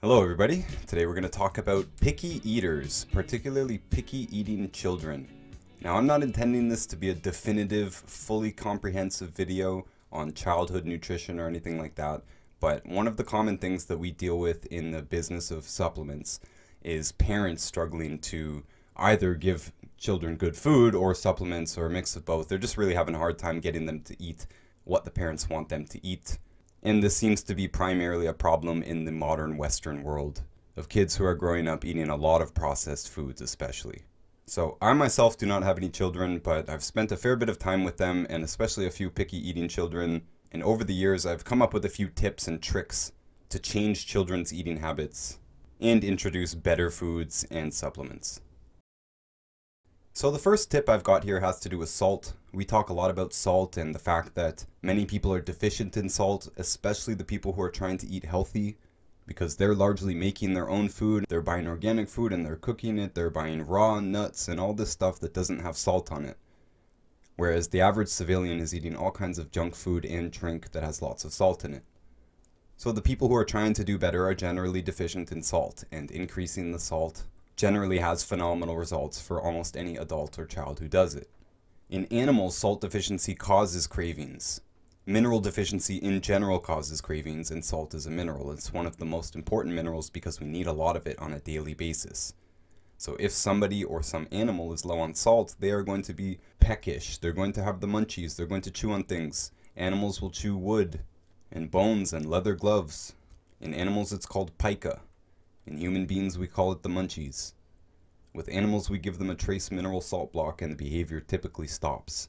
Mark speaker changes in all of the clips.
Speaker 1: Hello everybody, today we're going to talk about picky eaters, particularly picky eating children. Now I'm not intending this to be a definitive, fully comprehensive video on childhood nutrition or anything like that, but one of the common things that we deal with in the business of supplements is parents struggling to either give children good food or supplements or a mix of both. They're just really having a hard time getting them to eat what the parents want them to eat. And this seems to be primarily a problem in the modern Western world of kids who are growing up eating a lot of processed foods especially. So I myself do not have any children, but I've spent a fair bit of time with them and especially a few picky eating children. And over the years I've come up with a few tips and tricks to change children's eating habits and introduce better foods and supplements. So the first tip I've got here has to do with salt. We talk a lot about salt and the fact that many people are deficient in salt, especially the people who are trying to eat healthy, because they're largely making their own food. They're buying organic food and they're cooking it. They're buying raw nuts and all this stuff that doesn't have salt on it. Whereas the average civilian is eating all kinds of junk food and drink that has lots of salt in it. So the people who are trying to do better are generally deficient in salt, and increasing the salt generally has phenomenal results for almost any adult or child who does it. In animals, salt deficiency causes cravings. Mineral deficiency in general causes cravings, and salt is a mineral. It's one of the most important minerals because we need a lot of it on a daily basis. So if somebody or some animal is low on salt, they are going to be peckish. They're going to have the munchies. They're going to chew on things. Animals will chew wood and bones and leather gloves. In animals, it's called PICA. In human beings, we call it the munchies. With animals, we give them a trace mineral salt block and the behavior typically stops.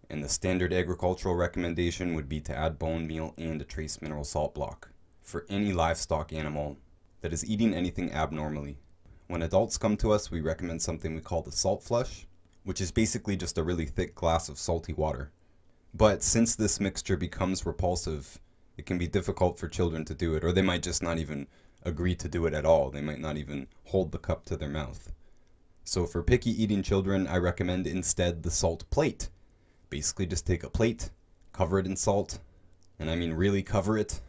Speaker 1: And the standard agricultural recommendation would be to add bone meal and a trace mineral salt block for any livestock animal that is eating anything abnormally. When adults come to us, we recommend something we call the salt flush, which is basically just a really thick glass of salty water. But since this mixture becomes repulsive, it can be difficult for children to do it, or they might just not even agree to do it at all. They might not even hold the cup to their mouth. So for picky eating children, I recommend instead the salt plate. Basically just take a plate, cover it in salt, and I mean really cover it.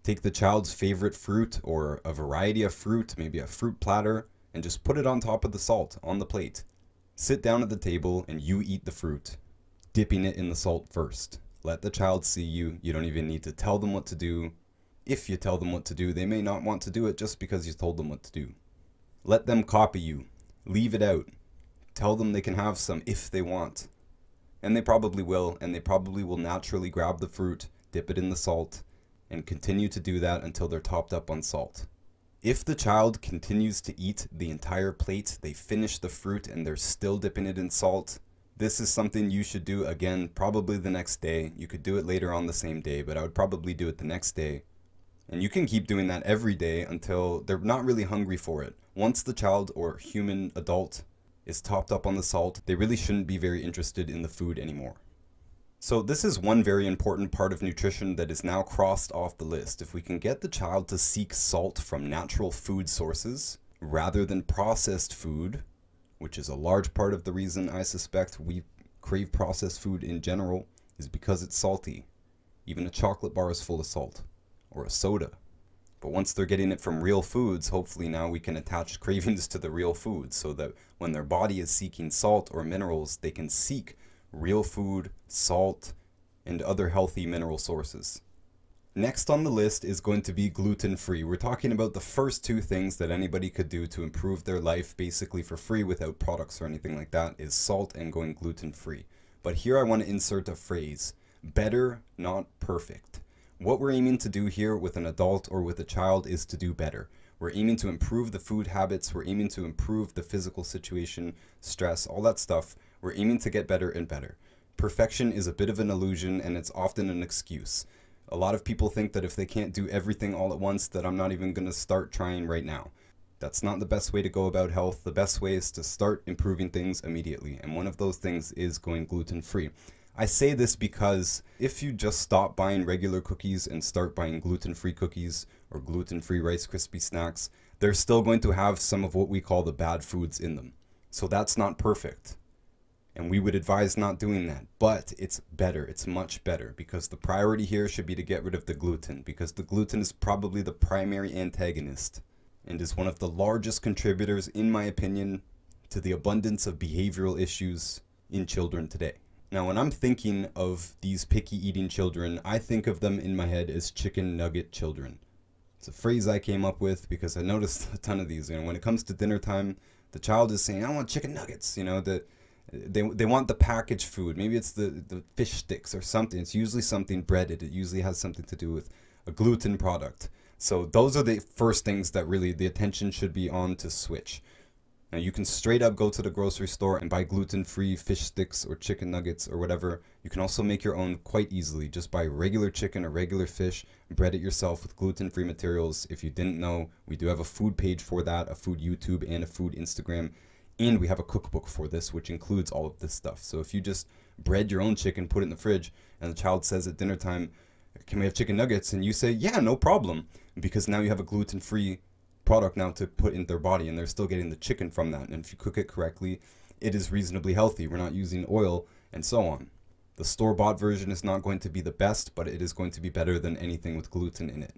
Speaker 1: Take the child's favorite fruit or a variety of fruit, maybe a fruit platter, and just put it on top of the salt on the plate. Sit down at the table and you eat the fruit, dipping it in the salt first. Let the child see you. You don't even need to tell them what to do. If you tell them what to do, they may not want to do it just because you told them what to do. Let them copy you. Leave it out. Tell them they can have some if they want. And they probably will, and they probably will naturally grab the fruit, dip it in the salt, and continue to do that until they're topped up on salt. If the child continues to eat the entire plate, they finish the fruit and they're still dipping it in salt, this is something you should do again probably the next day. You could do it later on the same day, but I would probably do it the next day. And you can keep doing that every day until they're not really hungry for it. Once the child or human adult is topped up on the salt, they really shouldn't be very interested in the food anymore. So this is one very important part of nutrition that is now crossed off the list. If we can get the child to seek salt from natural food sources rather than processed food, which is a large part of the reason I suspect we crave processed food in general, is because it's salty. Even a chocolate bar is full of salt, or a soda. But once they're getting it from real foods, hopefully now we can attach cravings to the real foods so that when their body is seeking salt or minerals, they can seek real food, salt, and other healthy mineral sources. Next on the list is going to be gluten-free. We're talking about the first two things that anybody could do to improve their life basically for free without products or anything like that is salt and going gluten-free. But here I want to insert a phrase, better, not perfect. What we're aiming to do here with an adult or with a child is to do better. We're aiming to improve the food habits. We're aiming to improve the physical situation, stress, all that stuff. We're aiming to get better and better. Perfection is a bit of an illusion and it's often an excuse. A lot of people think that if they can't do everything all at once, that I'm not even going to start trying right now. That's not the best way to go about health. The best way is to start improving things immediately. And one of those things is going gluten-free. I say this because if you just stop buying regular cookies and start buying gluten-free cookies or gluten-free Rice Krispie snacks, they're still going to have some of what we call the bad foods in them. So that's not perfect. And we would advise not doing that, but it's better. It's much better because the priority here should be to get rid of the gluten because the gluten is probably the primary antagonist and is one of the largest contributors, in my opinion, to the abundance of behavioral issues in children today. Now, when I'm thinking of these picky eating children, I think of them in my head as chicken nugget children. It's a phrase I came up with because I noticed a ton of these. When it comes to dinner time, the child is saying, I want chicken nuggets. They want the packaged food. Maybe it's the fish sticks or something. It's usually something breaded. It usually has something to do with a gluten product. So those are the first things that really the attention should be on to switch. Now you can straight up go to the grocery store and buy gluten-free fish sticks or chicken nuggets or whatever. You can also make your own quite easily. Just buy regular chicken or regular fish, bread it yourself with gluten-free materials. If you didn't know, we do have a food page for that, a food YouTube and a food Instagram. And we have a cookbook for this, which includes all of this stuff. So if you just bread your own chicken, put it in the fridge, and the child says at dinner time, can we have chicken nuggets? And you say, yeah, no problem. Because now you have a gluten-free product now to put in their body, and they're still getting the chicken from that. And if you cook it correctly, it is reasonably healthy. We're not using oil and so on. The store-bought version is not going to be the best, but it is going to be better than anything with gluten in it.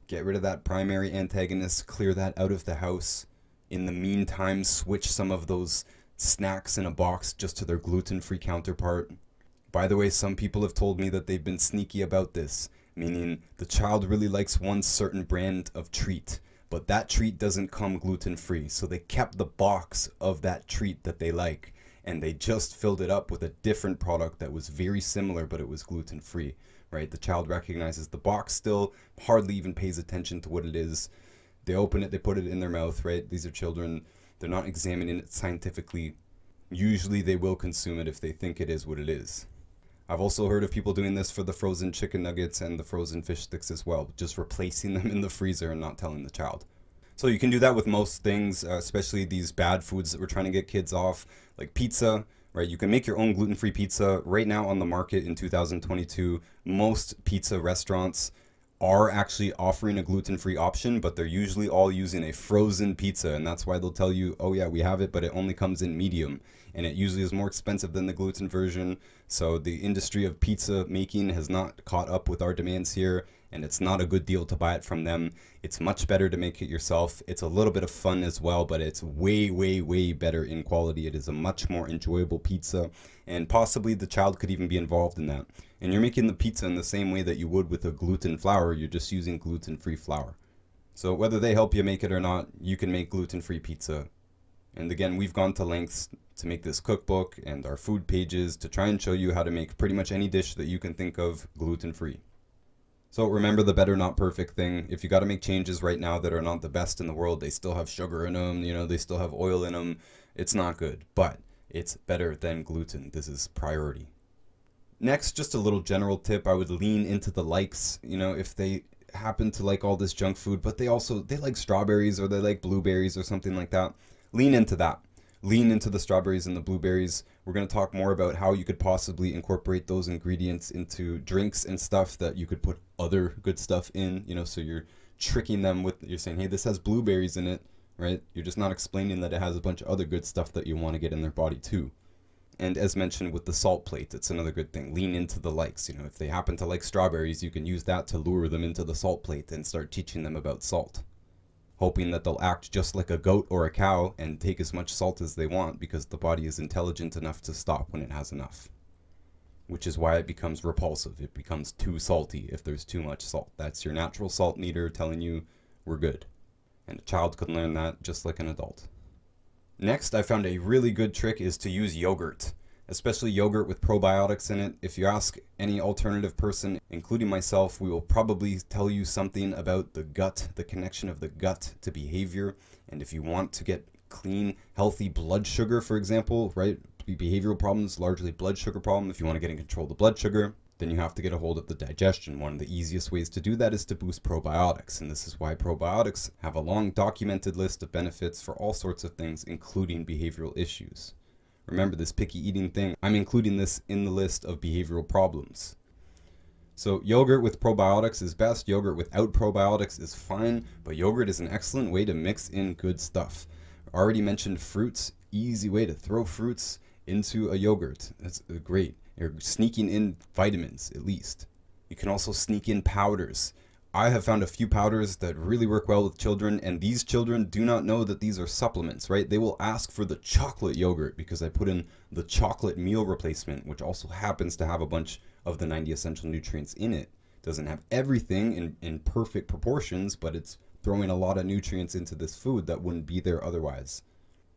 Speaker 1: Get rid of that primary antagonist, clear that out of the house. In the meantime, switch some of those snacks in a box just to their gluten-free counterpart. By the way, some people have told me that they've been sneaky about this, meaning the child really likes one certain brand of treat, but that treat doesn't come gluten-free. So they kept the box of that treat that they like, and they just filled it up with a different product that was very similar, but it was gluten-free, right? The child recognizes the box still, hardly even pays attention to what it is. They open it, they put it in their mouth, right? These are children. They're not examining it scientifically. Usually they will consume it if they think it is what it is. I've also heard of people doing this for the frozen chicken nuggets and the frozen fish sticks as well, just replacing them in the freezer and not telling the child. So you can do that with most things, especially these bad foods that we're trying to get kids off, like pizza, right? You can make your own gluten-free pizza right now on the market in 2022. Most pizza restaurants are actually offering a gluten-free option, but they're usually all using a frozen pizza, and that's why they'll tell you, oh yeah, we have it, but it only comes in medium, and it usually is more expensive than the gluten version. So the industry of pizza making has not caught up with our demands here, and it's not a good deal to buy it from them. It's much better to make it yourself. It's a little bit of fun as well, but it's way, way, way better in quality. It is a much more enjoyable pizza, and possibly the child could even be involved in that. And you're making the pizza in the same way that you would with a gluten flour. You're just using gluten-free flour. So whether they help you make it or not, you can make gluten-free pizza. And again, we've gone to lengths to make this cookbook and our food pages to try and show you how to make pretty much any dish that you can think of gluten-free. So remember the better not perfect thing. If you got to make changes right now that are not the best in the world, they still have sugar in them, they still have oil in them. It's not good, but it's better than gluten. This is priority. Next, just a little general tip, I would lean into the likes. If they happen to like all this junk food, but they like strawberries or they like blueberries or something like that, lean into that. Lean into the strawberries and the blueberries. We're going to talk more about how you could possibly incorporate those ingredients into drinks and stuff that you could put other good stuff in, so you're tricking them with, you're saying, hey, this has blueberries in it, right? You're just not explaining that it has a bunch of other good stuff that you want to get in their body too. And as mentioned with the salt plate, it's another good thing. Lean into the likes. If they happen to like strawberries, you can use that to lure them into the salt plate and start teaching them about salt. Hoping that they'll act just like a goat or a cow and take as much salt as they want, because the body is intelligent enough to stop when it has enough. Which is why it becomes repulsive. It becomes too salty if there's too much salt. That's your natural salt meter telling you we're good. And a child can learn that just like an adult. Next, I found a really good trick is to use yogurt, especially yogurt with probiotics in it. If you ask any alternative person, including myself, we will probably tell you something about the gut, the connection of the gut to behavior. And if you want to get clean, healthy blood sugar, for example, right? Behavioral problems, largely blood sugar problem. If you want to get in control of the blood sugar, then you have to get a hold of the digestion. One of the easiest ways to do that is to boost probiotics, and this is why probiotics have a long documented list of benefits for all sorts of things, including behavioral issues. Remember this picky eating thing, I'm including this in the list of behavioral problems. So yogurt with probiotics is best, yogurt without probiotics is fine, but yogurt is an excellent way to mix in good stuff. I already mentioned fruits, easy way to throw fruits into a yogurt. That's great. You're sneaking in vitamins, at least. You can also sneak in powders. I have found a few powders that really work well with children, and these children do not know that these are supplements, right? They will ask for the chocolate yogurt because I put in the chocolate meal replacement, which also happens to have a bunch of the 90 essential nutrients in it. Doesn't have everything in perfect proportions, but it's throwing a lot of nutrients into this food that wouldn't be there otherwise.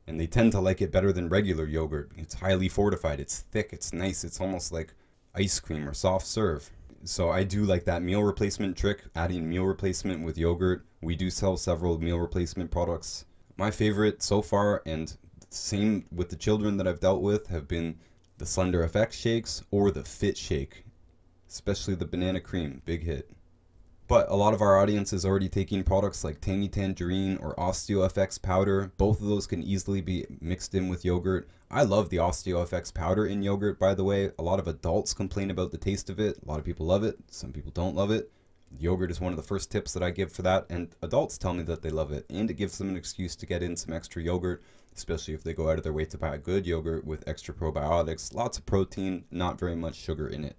Speaker 1: And they tend to like it better than regular yogurt. It's highly fortified, it's thick, it's nice, it's almost like ice cream or soft serve. So I do like that meal replacement trick, adding meal replacement with yogurt. We do sell several meal replacement products. My favorite so far, and same with the children that I've dealt with, have been the Slender FX shakes or the Fit Shake, especially the banana cream, big hit. But a lot of our audience is already taking products like Tangy Tangerine or OsteoFX powder. Both of those can easily be mixed in with yogurt. I love the OsteoFX powder in yogurt, by the way. A lot of adults complain about the taste of it. A lot of people love it. Some people don't love it. Yogurt is one of the first tips that I give for that, and adults tell me that they love it, and it gives them an excuse to get in some extra yogurt, especially if they go out of their way to buy a good yogurt with extra probiotics, lots of protein, not very much sugar in it.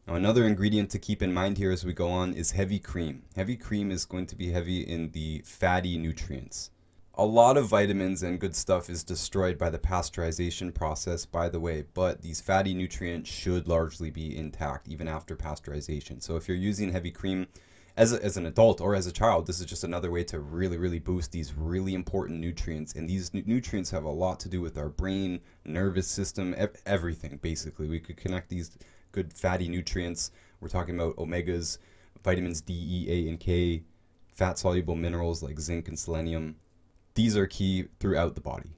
Speaker 1: Now, another ingredient to keep in mind here as we go on is heavy cream. Heavy cream is going to be heavy in the fatty nutrients. A lot of vitamins and good stuff is destroyed by the pasteurization process, by the way, but these fatty nutrients should largely be intact even after pasteurization. So if you're using heavy cream as an adult or as a child, this is just another way to really boost these really important nutrients. And these nutrients have a lot to do with our brain, nervous system, everything basically. We could connect these good fatty nutrients. We're talking about omegas, vitamins D, E, A, and K, fat-soluble minerals like zinc and selenium. These are key throughout the body.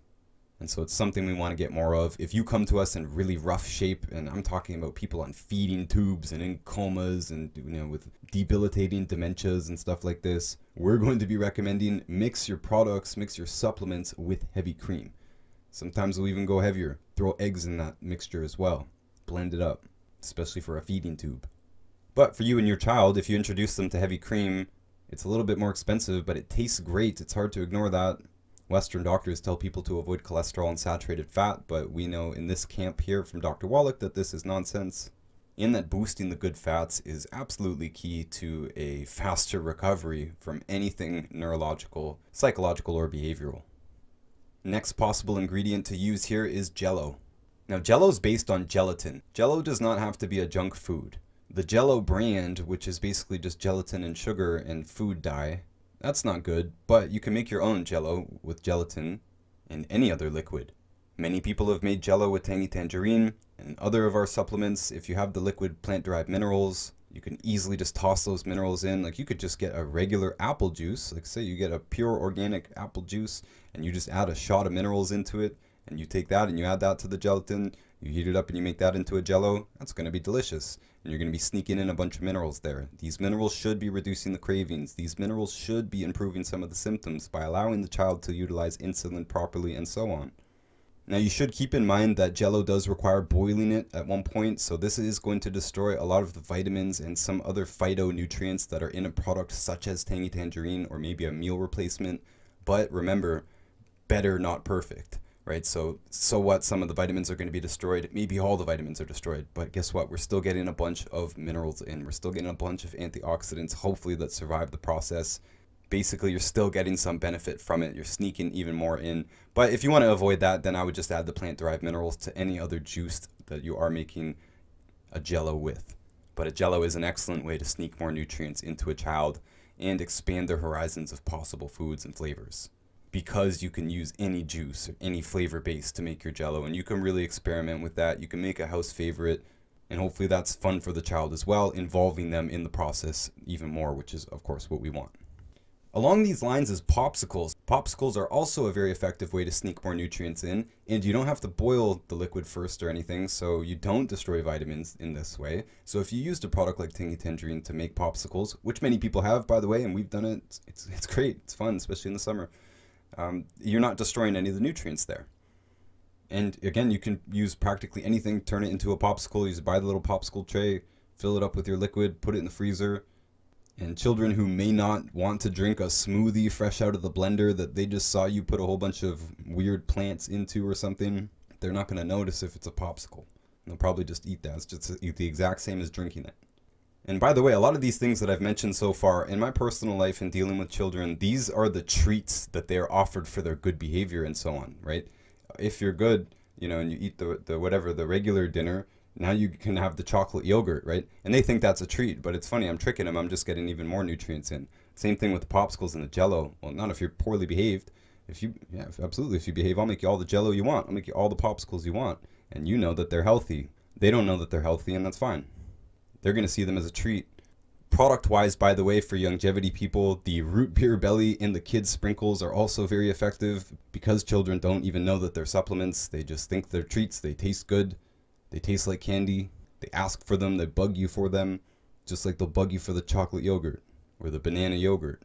Speaker 1: And so it's something we want to get more of. If you come to us in really rough shape, and I'm talking about people on feeding tubes and in comas and with debilitating dementias and stuff like this, we're going to be recommending mix your products, mix your supplements with heavy cream. Sometimes we'll even go heavier. Throw eggs in that mixture as well. Blend it up, especially for a feeding tube. But for you and your child, if you introduce them to heavy cream, it's a little bit more expensive, but it tastes great. It's hard to ignore that. Western doctors tell people to avoid cholesterol and saturated fat, but we know in this camp here from Dr. Wallach that this is nonsense. In that boosting the good fats is absolutely key to a faster recovery from anything neurological, psychological, or behavioral. Next possible ingredient to use here is JELLO. Now, JELLO is based on gelatin. JELLO does not have to be a junk food. The JELLO brand, which is basically just gelatin and sugar and food dye, that's not good, but you can make your own JELLO with gelatin and any other liquid. Many people have made JELLO with Tangy Tangerine and other of our supplements. If you have the liquid plant-derived minerals, you can easily just toss those minerals in. Like you could just get a regular apple juice, like say you get a pure organic apple juice and you just add a shot of minerals into it, and you take that and you add that to the gelatin, you heat it up and you make that into a JELLO. That's going to be delicious. And you're going to be sneaking in a bunch of minerals there. These minerals should be reducing the cravings. These minerals should be improving some of the symptoms by allowing the child to utilize insulin properly and so on. Now you should keep in mind that JELLO does require boiling it at one point, so this is going to destroy a lot of the vitamins and some other phytonutrients that are in a product such as Tangy Tangerine or maybe a meal replacement. But remember, better not perfect. Right, so what, some of the vitamins are going to be destroyed, maybe all the vitamins are destroyed, but guess what, we're still getting a bunch of minerals in, we're still getting a bunch of antioxidants, hopefully, that survive the process. Basically, you're still getting some benefit from it, you're sneaking even more in. But if you want to avoid that, then I would just add the plant-derived minerals to any other juice that you are making a JELLO with. But a JELLO is an excellent way to sneak more nutrients into a child and expand their horizons of possible foods and flavors, because you can use any juice or any flavor base to make your JELLO, and you can really experiment with that. You can make a house favorite, and hopefully that's fun for the child as well, involving them in the process even more, which is of course what we want. Along these lines is popsicles. Popsicles are also a very effective way to sneak more nutrients in, and you don't have to boil the liquid first or anything, so you don't destroy vitamins in this way. So if you used a product like Tangy Tangerine to make popsicles, which many people have, by the way, and we've done it, it's great, it's fun, especially in the summer. You're not destroying any of the nutrients there. And again, you can use practically anything, turn it into a popsicle. You just buy the little popsicle tray, fill it up with your liquid, put it in the freezer. And children who may not want to drink a smoothie fresh out of the blender that they just saw you put a whole bunch of weird plants into or something, they're not going to notice if it's a popsicle. They'll probably just eat that. It's just the exact same as drinking it. And by the way, a lot of these things that I've mentioned so far in my personal life and dealing with children, these are the treats that they are offered for their good behavior and so on, right? If you're good, you know, and you eat the whatever, the regular dinner, now you can have the chocolate yogurt, right? And they think that's a treat, but it's funny, I'm tricking them, I'm just getting even more nutrients in. Same thing with the popsicles and the JELLO. Well, not if you're poorly behaved. Yeah, absolutely, if you behave, I'll make you all the JELLO you want. I'll make you all the popsicles you want. And you know that they're healthy. They don't know that they're healthy, and that's fine. They're going to see them as a treat. Product-wise, by the way, for longevity people, the root beer belly in the kids' sprinkles are also very effective because children don't even know that they're supplements. They just think they're treats. They taste good. They taste like candy. They ask for them. They bug you for them, just like they'll bug you for the chocolate yogurt or the banana yogurt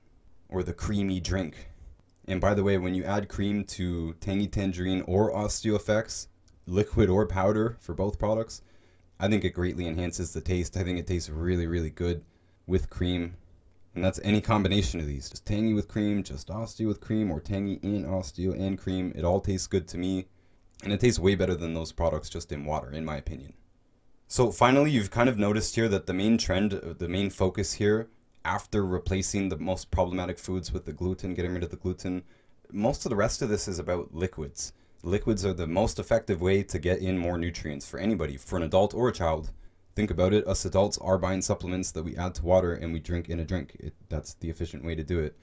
Speaker 1: or the creamy drink. And by the way, when you add cream to Tangy Tangerine or OsteoFX, liquid or powder for both products, I think it greatly enhances the taste. I think it tastes really, really good with cream. And that's any combination of these. Just Tangy with cream, just Osteo with cream, or Tangy and Osteo and cream. It all tastes good to me. And it tastes way better than those products just in water, in my opinion. So finally, you've kind of noticed here that the main trend, the main focus here, after replacing the most problematic foods with the gluten, getting rid of the gluten, most of the rest of this is about liquids. Liquids are the most effective way to get in more nutrients for anybody, for an adult or a child. Think about it, us adults are buying supplements that we add to water and we drink in a drink. That's the efficient way to do it.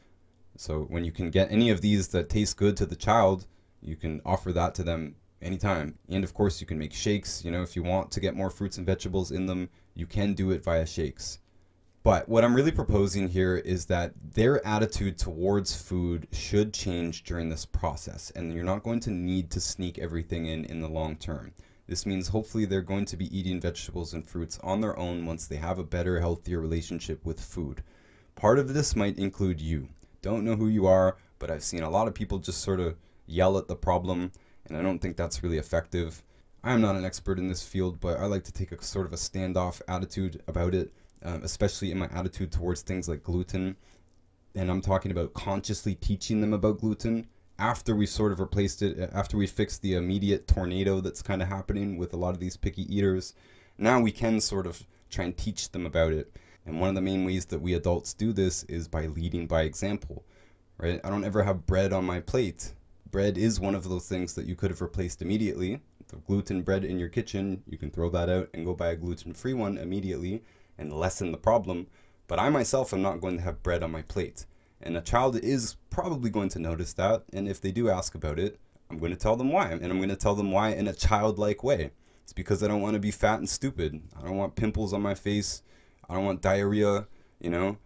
Speaker 1: So when you can get any of these that taste good to the child, you can offer that to them anytime. And of course you can make shakes, you know, if you want to get more fruits and vegetables in them, you can do it via shakes. But what I'm really proposing here is that their attitude towards food should change during this process, and you're not going to need to sneak everything in the long term. This means hopefully they're going to be eating vegetables and fruits on their own once they have a better, healthier relationship with food. Part of this might include you. Don't know who you are, but I've seen a lot of people just sort of yell at the problem, and I don't think that's really effective. I'm not an expert in this field, but I like to take a sort of a standoff attitude about it. Especially in my attitude towards things like gluten. And I'm talking about consciously teaching them about gluten after we sort of replaced it, after we fixed the immediate tornado that's kind of happening with a lot of these picky eaters. Now we can sort of try and teach them about it. And one of the main ways that we adults do this is by leading by example, right? I don't ever have bread on my plate. Bread is one of those things that you could have replaced immediately. The gluten bread in your kitchen, you can throw that out and go buy a gluten-free one immediately and lessen the problem, but I myself am not going to have bread on my plate. And a child is probably going to notice that, and if they do ask about it, I'm going to tell them why, and I'm going to tell them why in a childlike way. It's because I don't want to be fat and stupid. I don't want pimples on my face. I don't want diarrhea, you know?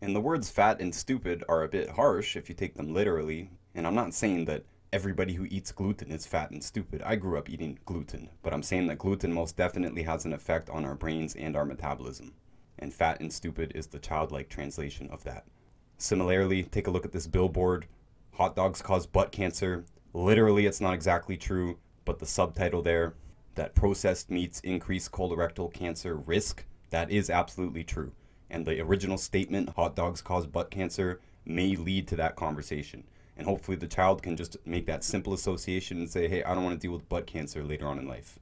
Speaker 1: And the words fat and stupid are a bit harsh if you take them literally, and I'm not saying that everybody who eats gluten is fat and stupid. I grew up eating gluten, but I'm saying that gluten most definitely has an effect on our brains and our metabolism. And fat and stupid is the childlike translation of that. Similarly, take a look at this billboard. Hot dogs cause butt cancer. Literally, it's not exactly true, but the subtitle there, that processed meats increase colorectal cancer risk, that is absolutely true. And the original statement, hot dogs cause butt cancer, may lead to that conversation. And hopefully the child can just make that simple association and say, hey, I don't want to deal with butt cancer later on in life.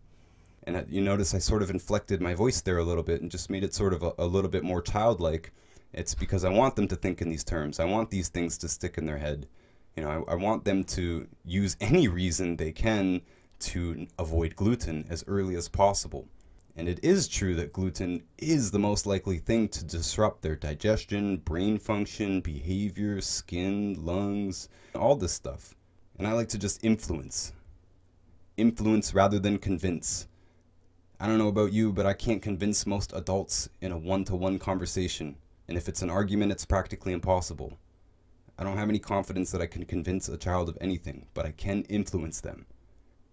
Speaker 1: And you notice I sort of inflected my voice there a little bit and just made it sort of a little bit more childlike. It's because I want them to think in these terms. I want these things to stick in their head. You know, I want them to use any reason they can to avoid gluten as early as possible. And it is true that gluten is the most likely thing to disrupt their digestion, brain function, behavior, skin, lungs, all this stuff. And I like to just influence. Influence rather than convince. I don't know about you, but I can't convince most adults in a one-to-one conversation. And if it's an argument, it's practically impossible. I don't have any confidence that I can convince a child of anything, but I can influence them.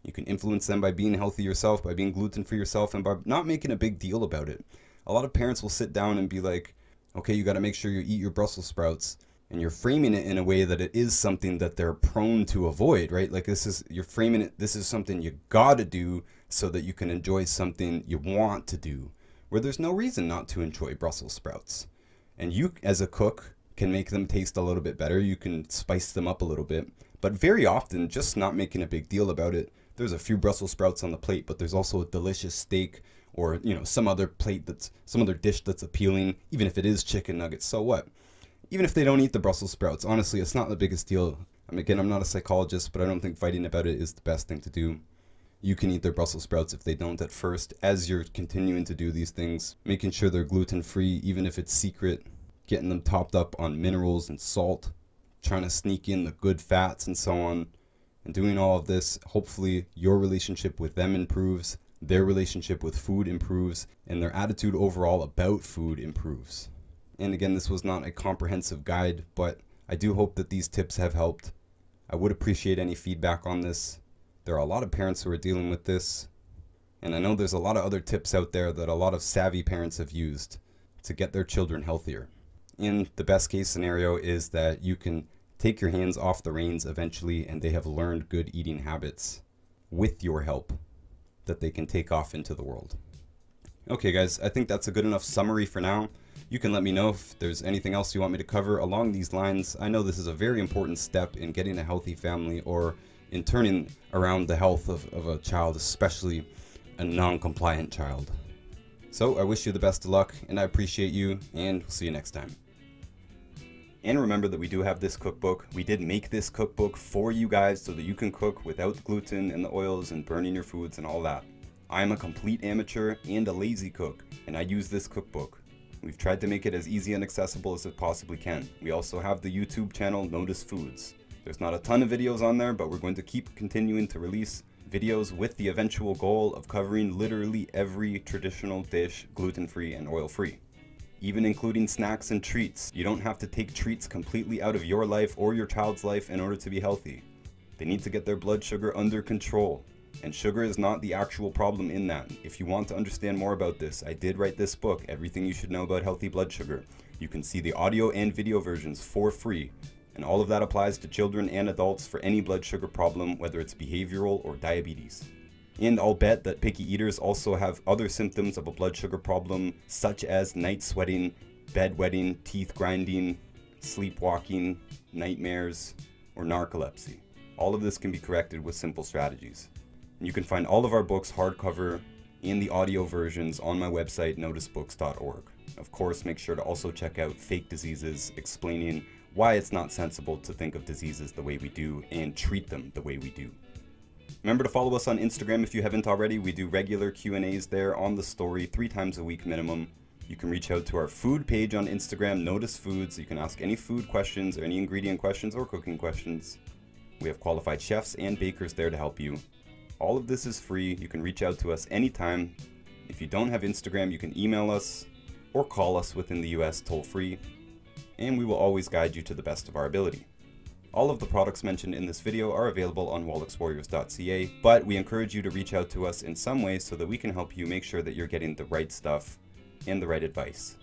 Speaker 1: You can influence them by being healthy yourself, by being gluten-free yourself, and by not making a big deal about it. A lot of parents will sit down and be like, okay, you got to make sure you eat your Brussels sprouts. And you're framing it in a way that it is something that they're prone to avoid, right? Like you're framing it, this is something you got to do so that you can enjoy something you want to do, where there's no reason not to enjoy Brussels sprouts. And you, as a cook, can make them taste a little bit better. You can spice them up a little bit. But very often, just not making a big deal about it. There's a few Brussels sprouts on the plate, but there's also a delicious steak or, you know, some other dish that's appealing, even if it is chicken nuggets, so what? Even if they don't eat the Brussels sprouts, honestly, it's not the biggest deal. I mean, again, I'm not a psychologist, but I don't think fighting about it is the best thing to do. You can eat their Brussels sprouts if they don't at first. As you're continuing to do these things, making sure they're gluten-free, even if it's secret, getting them topped up on minerals and salt, trying to sneak in the good fats and so on, and doing all of this, hopefully your relationship with them improves, their relationship with food improves, and their attitude overall about food improves. And again, this was not a comprehensive guide, but I do hope that these tips have helped. I would appreciate any feedback on this. There are a lot of parents who are dealing with this, and I know there's a lot of other tips out there that a lot of savvy parents have used to get their children healthier. And the best case scenario is that you can take your hands off the reins eventually, and they have learned good eating habits with your help that they can take off into the world. Okay guys, I think that's a good enough summary for now. You can let me know if there's anything else you want me to cover along these lines. I know this is a very important step in getting a healthy family, or in turning around the health of a child, especially a non-compliant child. So I wish you the best of luck, and I appreciate you, and we'll see you next time. And remember that we do have this cookbook. We did make this cookbook for you guys so that you can cook without the gluten and the oils and burning your foods and all that. I'm a complete amateur and a lazy cook, and I use this cookbook. We've tried to make it as easy and accessible as it possibly can. We also have the YouTube channel Notus Foods. There's not a ton of videos on there, but we're going to keep continuing to release videos with the eventual goal of covering literally every traditional dish gluten-free and oil-free, even including snacks and treats. You don't have to take treats completely out of your life or your child's life in order to be healthy. They need to get their blood sugar under control, and sugar is not the actual problem in that. If you want to understand more about this, I did write this book, Everything You Should Know About Healthy Blood Sugar. You can see the audio and video versions for free, and all of that applies to children and adults for any blood sugar problem, whether it's behavioral or diabetes. And I'll bet that picky eaters also have other symptoms of a blood sugar problem, such as night sweating, bedwetting, teeth grinding, sleepwalking, nightmares, or narcolepsy. All of this can be corrected with simple strategies. And you can find all of our books hardcover and the audio versions on my website, notusbooks.org. Of course, make sure to also check out Fake Diseases, explaining why it's not sensible to think of diseases the way we do and treat them the way we do. Remember to follow us on Instagram if you haven't already. We do regular Q&As there on the story 3 times a week minimum. You can reach out to our food page on Instagram, Notus Foods. You can ask any food questions or any ingredient questions or cooking questions. We have qualified chefs and bakers there to help you. All of this is free. You can reach out to us anytime. If you don't have Instagram, you can email us or call us within the US toll-free, and we will always guide you to the best of our ability. All of the products mentioned in this video are available on Warriors.ca, but we encourage you to reach out to us in some way so that we can help you make sure that you're getting the right stuff and the right advice.